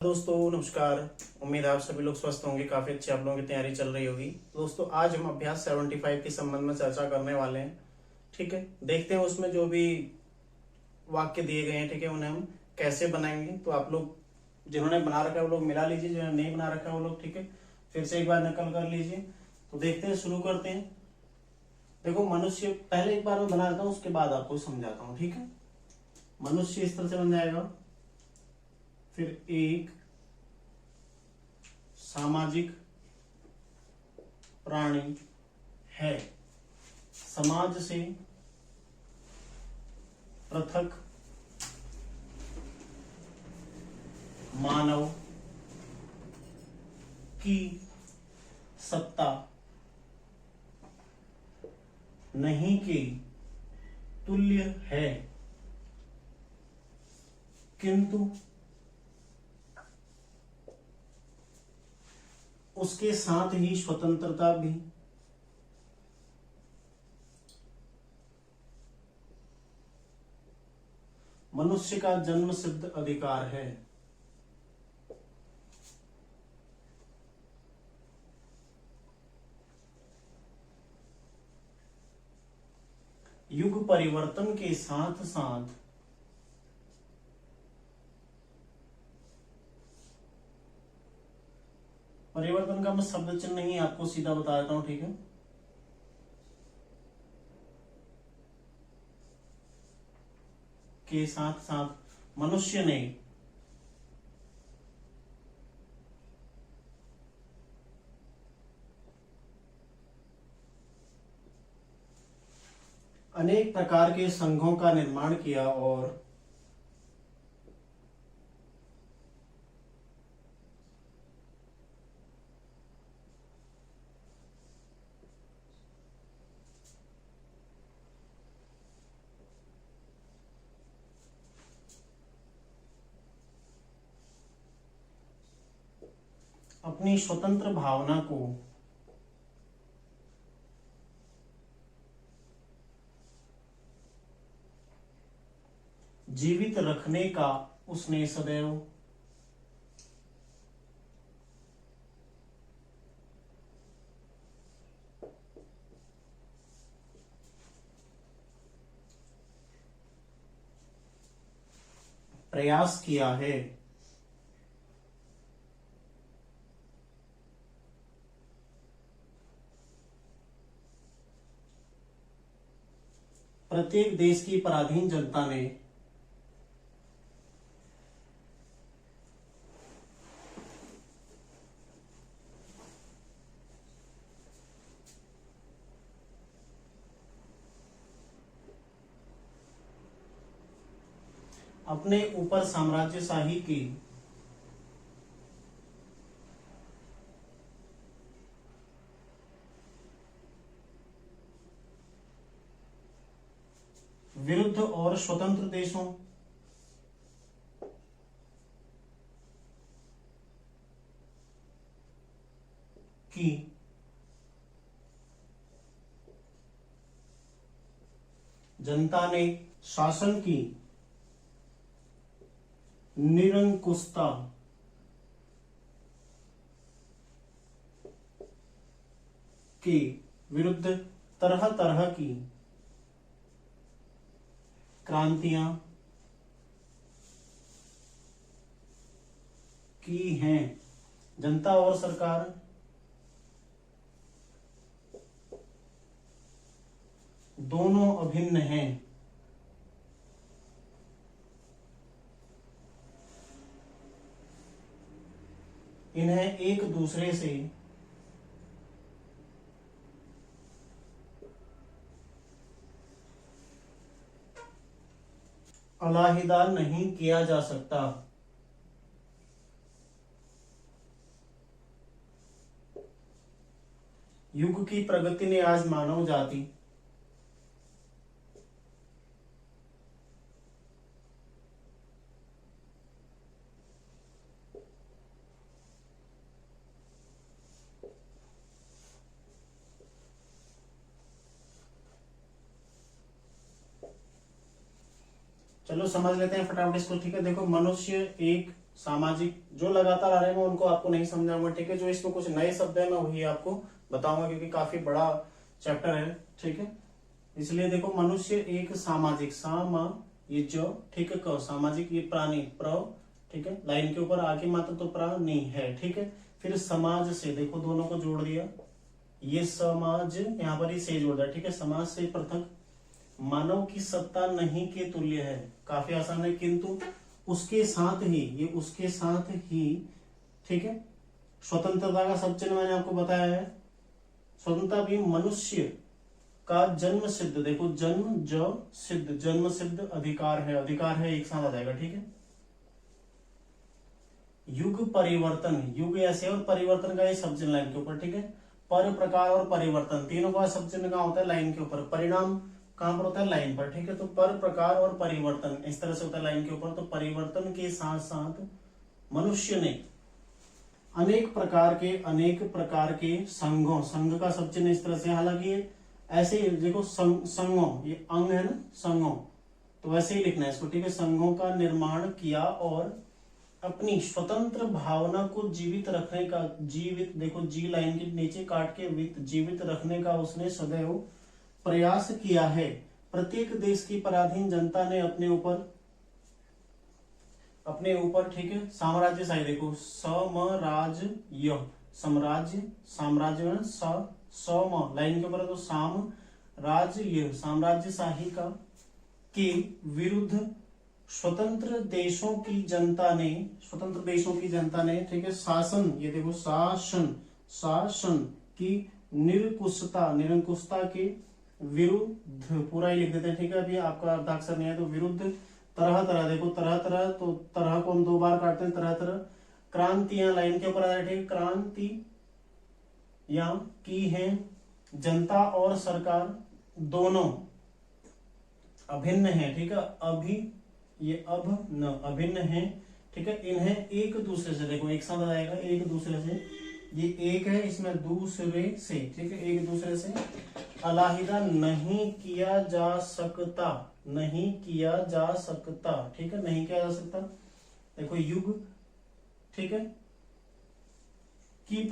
दोस्तों नमस्कार। उम्मीद है आप सभी लोग स्वस्थ होंगे। काफी अच्छी आप लोगों की तैयारी चल रही होगी। दोस्तों आज हम अभ्यास 75 के संबंध में चर्चा करने वाले हैं। ठीक है, देखते हैं उसमें जो भी वाक्य दिए गए हैं, ठीक है, उन्हें हम कैसे बनाएंगे। तो आप लोग जिन्होंने बना रखा है वो लोग मिला लीजिए, जिन्होंने नहीं बना रखा है वो लोग, ठीक है, फिर से एक बार नकल कर लीजिए। तो देखते हैं, शुरू करते हैं। देखो मनुष्य, पहले एक बार मैं बना देता हूँ, उसके बाद आपको समझाता हूँ। ठीक है, मनुष्य इस तरह से बन जाएगा। फिर एक सामाजिक प्राणी है, समाज से पृथक मानव की सत्ता नहीं के तुल्य है, किंतु उसके साथ ही स्वतंत्रता भी मनुष्य का जन्म सिद्ध अधिकार है। युग परिवर्तन के साथ साथ परिवर्तन का मैं शब्द चिन्ह नहीं आपको सीधा बता देता हूं, ठीक है। के साथ साथ मनुष्य ने अनेक प्रकार के संघों का निर्माण किया और अपनी स्वतंत्र भावना को जीवित रखने का उसने सदैव प्रयास किया है। प्रत्येक देश की पराधीन जनता ने अपने ऊपर साम्राज्यशाही की विरुद्ध और स्वतंत्र देशों की जनता ने शासन की निरंकुशता के विरुद्ध तरह तरह की क्रांतियां की हैं। जनता और सरकार दोनों अभिन्न हैं। इन्हें एक दूसरे से अलहिदा नहीं किया जा सकता। युग की प्रगति ने आज मानव जाति चलो समझ लेते हैं फटाफट इसको। ठीक है, देखो मनुष्य एक सामाजिक, जो लगातार आ रहे हैं मैं उनको आपको नहीं समझाऊंगा, ठीक है। जो इसमें कुछ नए शब्द है मैं वही आपको बताऊंगा, क्योंकि काफी बड़ा चैप्टर है, ठीक है। इसलिए देखो, मनुष्य एक सामाजिक, सामाजिक, ठीक है, क सामाजिक, ये प्राणी, प्र, ठीक है, लाइन के ऊपर आके मात्र तो प्राणी है, ठीक है। फिर समाज से, देखो दोनों को जोड़ दिया, ये समाज यहाँ पर ही से जोड़ दिया, ठीक है। समाज से पृथक, मानव की सत्ता नहीं के तुल्य है, काफी आसान है, किंतु उसके साथ ही, ये उसके साथ ही, ठीक है। स्वतंत्रता का सब चिन्ह मैंने आपको बताया है। स्वतंत्रता भी मनुष्य का जन्म सिद्ध, देखो जन्म ज सिद्ध, जन्म सिद्ध अधिकार है, अधिकार है एक साथ आ जाएगा, ठीक है। युग परिवर्तन, युग ऐसे और परिवर्तन का ये सब चिन्ह लाइन के ऊपर, ठीक है। पर, प्रकार और परिवर्तन, तीनों का सब चिन्ह कहाँ होता है? लाइन के ऊपर। परिणाम कहां पर होता है? लाइन पर, ठीक है। तो पर, प्रकार और परिवर्तन इस तरह से होता है लाइन के ऊपर। तो परिवर्तन के साथ साथ मनुष्य ने अनेक प्रकार के संघों, संघ का सब चिन्ह इस तरह से, हालांकि ऐसे ही देखो, संघों, ये अंग है ना, संघों, तो वैसे ही लिखना है इसको, ठीक है। संघों का निर्माण किया और अपनी स्वतंत्र भावना को जीवित रखने का, जीवित, देखो जी लाइन के नीचे काट के जीवित रखने का उसने सदैव प्रयास किया है। प्रत्येक देश की पराधीन जनता ने अपने ऊपर, ठीक है, साम्राज्यशाही, देखो समराज्य, साम्राज्य, साम्राज्य में सम लाइन के ऊपर है, तो साम्राज्यशाही का के विरुद्ध स्वतंत्र देशों की जनता ने, ठीक है, शासन, ये देखो शासन की निरंकुशता के विरुद्ध, पूरा ही लिख देते हैं, ठीक है। अभी आपका अर्धाक्षर नहीं है तो विरुद्ध, तरह तरह, देखो तरह तरह, तो तरह को हम दो बार काटते हैं, तरह तरह क्रांतियां लाइन के ऊपर आ रहा है, ठीक है। क्रांतियां की हैं, जनता और सरकार दोनों अभिन्न है, ठीक है। अभिन्न है, ठीक है। इन्हें एक दूसरे से, देखो एक साथ आएगा, एक दूसरे से, ये एक है, इसमें दूसरे से, ठीक है, एक दूसरे से अलहिदा नहीं किया जा सकता, नहीं किया जा सकता, ठीक है, नहीं किया जा सकता। देखो युग, ठीक है, की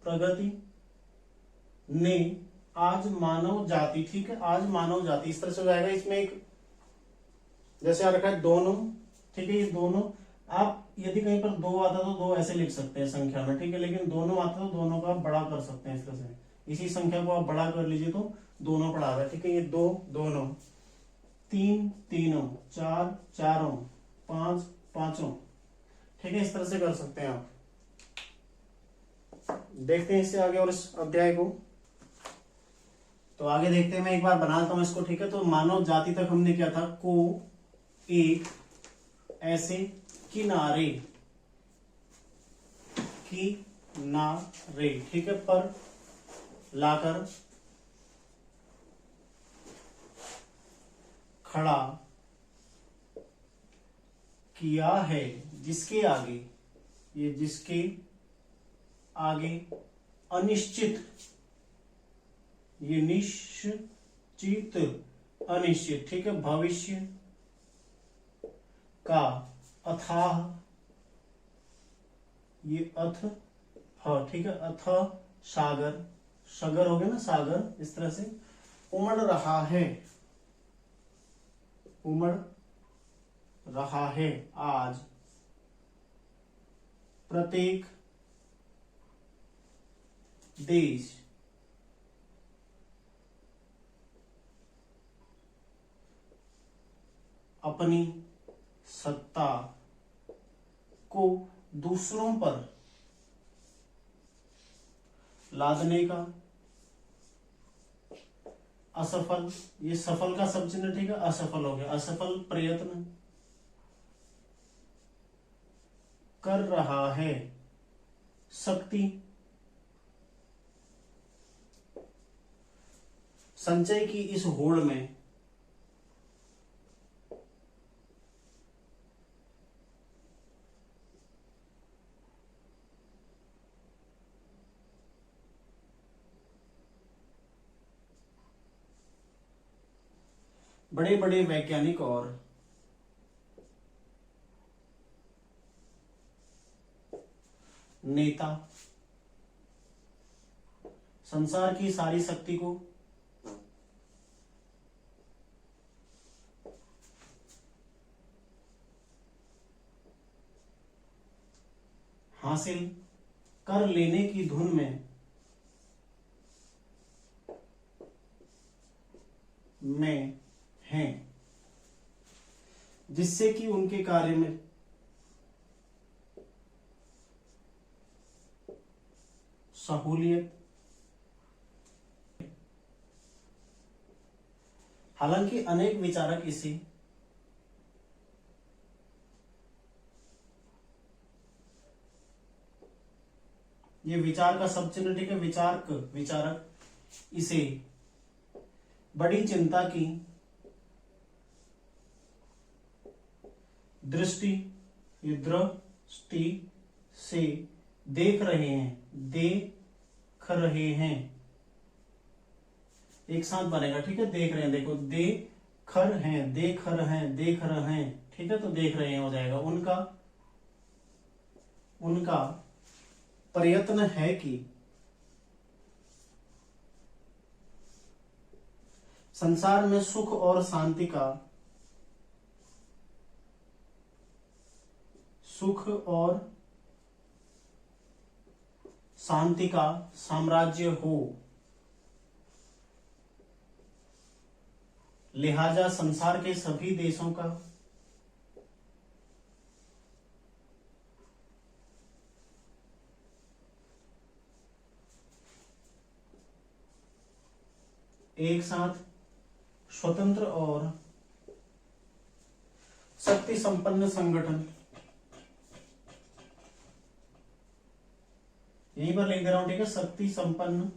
प्रगति ने आज मानव जाति, ठीक है, आज मानव जाति इस तरह से हो जाएगा। इसमें एक जैसे आ रखा है दोनों, ठीक है, ये दोनों, आप यदि कहीं पर दो आता तो दो ऐसे लिख सकते हैं संख्या में, ठीक है, लेकिन दोनों आता तो दोनों को आप बड़ा कर सकते हैं इस तरह से, इसी संख्या को आप बड़ा कर लीजिए तो दोनों पड़ा रहा है, ठीक है। ये दो दोनों, तीन तीनों, चार चारों, पांच पांचों, ठीक है, इस तरह से कर सकते हैं आप। देखते हैं इससे आगे और इस अध्याय को, तो आगे देखते हैं, मैं एक बार बना लेता हूं इसको, ठीक है। तो मानव जाति तक हमने क्या था, को एक ऐसे किनारे, ठीक है, पर लाकर खड़ा किया है, जिसके आगे, ये जिसके आगे अनिश्चित, ये निश्चित, अनिश्चित, ठीक है, भविष्य का अथाह, ये ठीक है, अथाह सागर हो गया ना, सागर, इस तरह से उमड़ रहा है आज प्रत्येक देश अपनी सत्ता को दूसरों पर लादने का असफल, ये सफल का सब चिन्ह, ठीक है, असफल हो गया, असफल प्रयत्न कर रहा है। शक्ति संचय की इस होड़ में बड़े बड़े वैज्ञानिक और नेता, संसार की सारी शक्ति को हासिल कर लेने की धुन में हैं, जिससे कि उनके कार्य में सहूलियत। हालांकि अनेक विचारक इसे ये विचार का सब चिन्ह, ठीक है, विचारक इसे बड़ी चिंता की दृष्टि से देख रहे हैं। एक साथ बनेगा, ठीक है, देख रहे हैं, देखो देख रहे हैं, ठीक है, तो देख रहे हैं हो जाएगा। उनका प्रयत्न है कि संसार में सुख और शांति का साम्राज्य हो, लिहाजा संसार के सभी देशों का एक साथ स्वतंत्र और शक्ति संपन्न संगठन, यहीं पर लिख दे रहा हूं, ठीक है, शक्ति संपन्न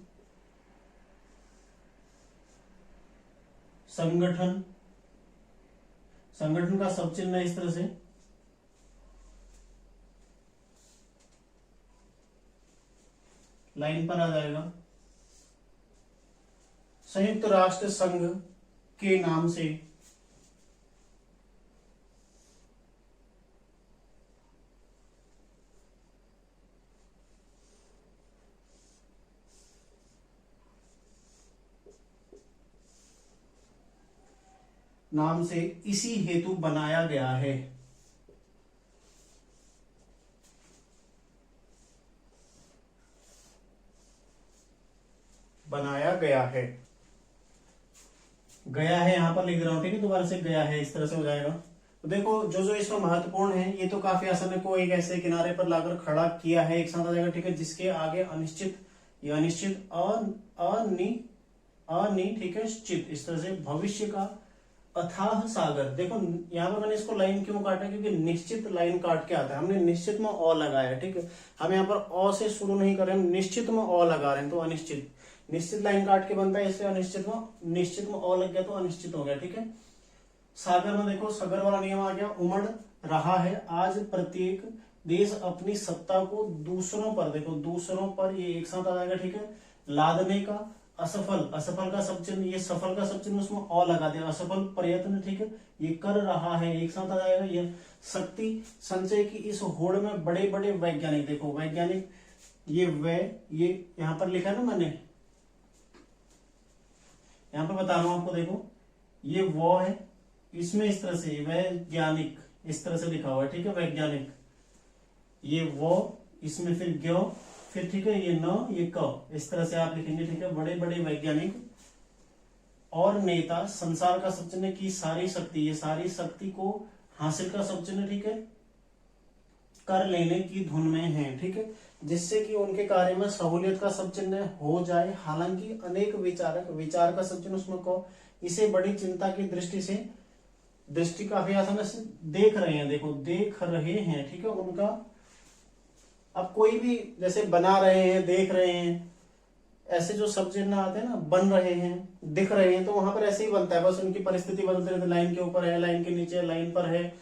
संगठन का सब चिन्ह इस तरह से लाइन पर आ जाएगा। संयुक्त राष्ट्र संघ के नाम से इसी हेतु बनाया गया है। गया है यहां पर लिख रहा हूं, ठीक है, दोबारा से गया है, इस तरह से हो जाएगा। तो देखो जो इसमें महत्वपूर्ण है, ये तो काफी आसान को एक ऐसे किनारे पर लाकर खड़ा किया है, एक साथ आ जाएगा, ठीक है, जिसके आगे अनिश्चित, ये अनिश्चित ठीक है, चित, इस तरह से भविष्य का अथाह सागर। देखो यहाँ पर मैंने इसको लाइन क्यों काटा, क्योंकि निश्चित लाइन काट के आता है, हमने निश्चित में अ लगाया है, ठीक है, हम यहाँ पर अ से शुरू नहीं कर रहे हैं, निश्चित में अ लगा रहे हैं, तो अनिश्चित, निश्चित लाइन काट के बनता है, इसलिए निश्चित में अ लग गया तो अनिश्चित हो गया, ठीक है। सागर में देखो सगर वाला नियम आ गया, उमड़ रहा है आज प्रत्येक देश अपनी सत्ता को दूसरों पर, देखो दूसरों पर, ये एक साथ आ जाएगा, ठीक है, लादने का असफल का सब चिन्ह, ये सफल का सब चिन्ह उसमें अ लगा दिया, असफल प्रयत्न, ठीक है, ये कर रहा है, एक साथ आ जाएगा। ये शक्ति संचय की इस होड़ में बड़े बड़े वैज्ञानिक, देखो वैज्ञानिक, ये यहां पर लिखा है ना मैंने, यहां पर बता रहा हूं आपको, देखो ये वो है, इसमें इस तरह से वैज्ञानिक इस तरह से लिखा हुआ है, ठीक है, वैज्ञानिक, ये वो, इसमें फिर ग्यो, फिर ठीक है, ये न, ये क, इस तरह से आप लिखेंगे, ठीक है, बड़े बड़े वैज्ञानिक और नेता संसार का सब चिन्ह की सारी शक्ति, ये सारी शक्ति को हासिल का सब चिन्ह, ठीक है, कर लेने की धुन में है, ठीक है, जिससे कि उनके कार्य में सहूलियत का सब चिन्ह हो जाए। हालांकि अनेक विचारक विचार का सब चिन्ह उसमें को इसे बड़ी चिंता की दृष्टि काफी आसानी से देख रहे हैं, देखो देख रहे हैं, ठीक है, उनका, अब कोई भी जैसे बना रहे हैं, देख रहे हैं, ऐसे जो सब चिन्ह आते हैं ना, बन रहे हैं, दिख रहे हैं, तो वहां पर ऐसे ही बनता है, बस उनकी परिस्थिति बदलते रहते, लाइन के ऊपर है, लाइन के नीचे, लाइन पर है।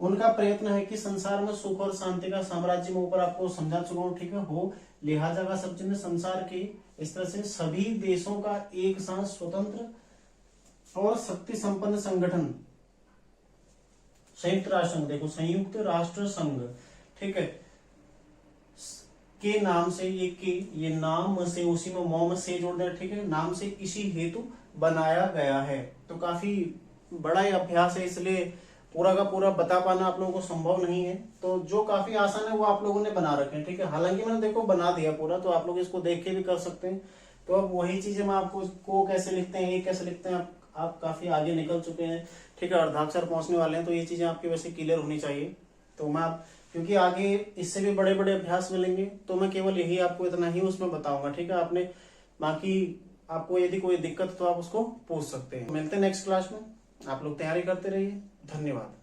उनका प्रयत्न है कि संसार में सुख और शांति का साम्राज्य में, ऊपर आपको समझा चुका हूं, ठीक है, हो, लिहाजा का सब चिन्ह संसार के इस तरह से सभी देशों का एक साथ स्वतंत्र और शक्ति संपन्न संगठन, संयुक्त राष्ट्र संघ, देखो संयुक्त राष्ट्र संघ, ठीक है, के नाम से, ये के, ये नाम से, उसी में मोम से जोड़ दे, ठीक है, नाम से इसी हेतु बनाया गया है। तो काफी बड़ा ये अभ्यास है, इसलिए पूरा का पूरा बता पाना आप लोगों को संभव नहीं है। तो जो काफी आसान है वो आप लोगों ने बना रखे हैं, ठीक है। हालांकि मैंने देखो बना दिया पूरा, तो आप लोग इसको देख के भी कर सकते हैं। तो अब वही चीजें मैं आपको को कैसे लिखते हैं, ये कैसे लिखते हैं, आप काफी आगे निकल चुके हैं, ठीक है, अर्धाक्षर पहुंचने वाले हैं, तो ये चीजें आपकी वैसे क्लियर होनी चाहिए। तो मैं क्योंकि आगे इससे भी बड़े बड़े अभ्यास मिलेंगे, तो मैं केवल यही आपको इतना ही उसमें बताऊंगा, ठीक है। आपने बाकी आपको यदि कोई दिक्कत तो आप उसको पूछ सकते हैं। मिलते हैं नेक्स्ट क्लास में, आप लोग तैयारी करते रहिए। धन्यवाद।